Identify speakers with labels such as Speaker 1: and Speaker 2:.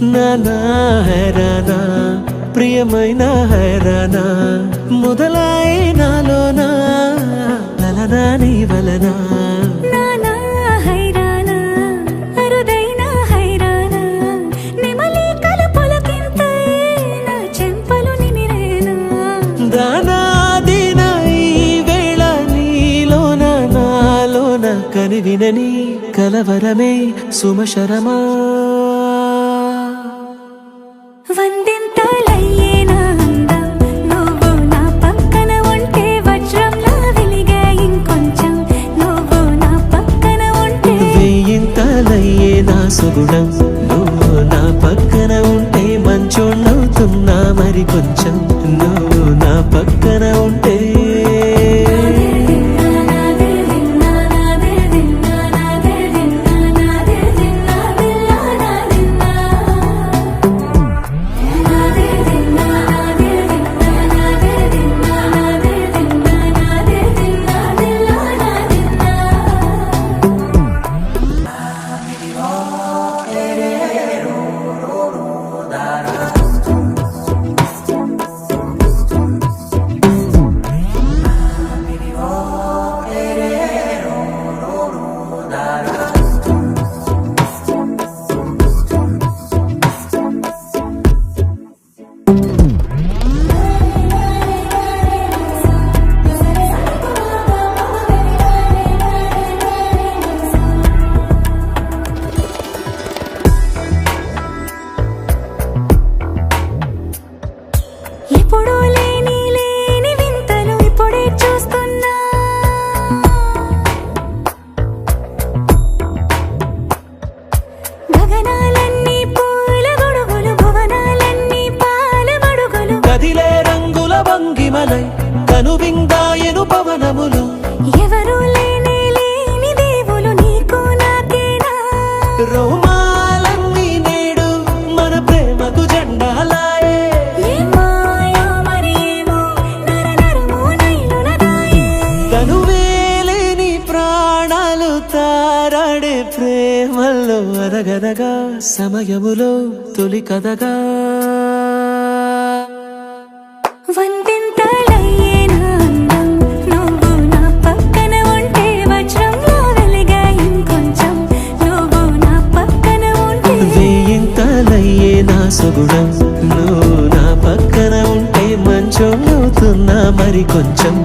Speaker 1: నానా హైరానా ప్రియమైన హైరానా మొదలాయి నాలోనా లలనా నీ వలనా
Speaker 2: నానా హైరానా అరుదైన హైరానా నిమలి కలుపులకింతై నా చెంపలు నిమిరేనా
Speaker 1: దానా దినా ఈ వేళ నీలోన నాలోన కనివినని కలవరమే సుమశరమా
Speaker 2: వందింతలయ్యే నా అందం నువ్వు నా పక్కన ఉంటే వజ్రంలా వెలిగే ఇంకొంచెం నువ్వు నా పక్కన ఉంటే
Speaker 1: వేయింతలయ్యే నా సుగుణం నువ్వు నా పక్కన ఉంటే మంచోణ్ణవుతున్నా మరి కొంచెం నువ్వు నా పక్కన ఉంటే
Speaker 2: ఎప్పుడూ లేని వింతలు ఇప్పుడే చూస్తున్నా గగనాలన్నీ పూల గొడుగులు భువనాలన్నీ పాల మడుగులు
Speaker 1: కదిలే రంగుల భంగిమలై కనువిందాయను పవనములు
Speaker 2: ఎవరూ లేని దేవులు నీకు నాకేనా
Speaker 1: రోమాలన్నీ నేడు మన ప్రేమకు జెండాలాయే తనువేలేని ప్రాణాలు తారాడే ప్రేమల్లో అరగరగా సమయములో తొలి కథగా
Speaker 2: వందింతలయ్యే నా అందం నువ్వు నా పక్కన ఉంటే వజ్రంలా వెలిగే ఇంకొంచెం నువ్వు నా పక్కన ఉంటే
Speaker 1: వేయింతలయ్యే నా సుగుణం నువ్వు నా పక్కన ఉంటే మంచోణ్ణవుతున్నా మరి కొంచెం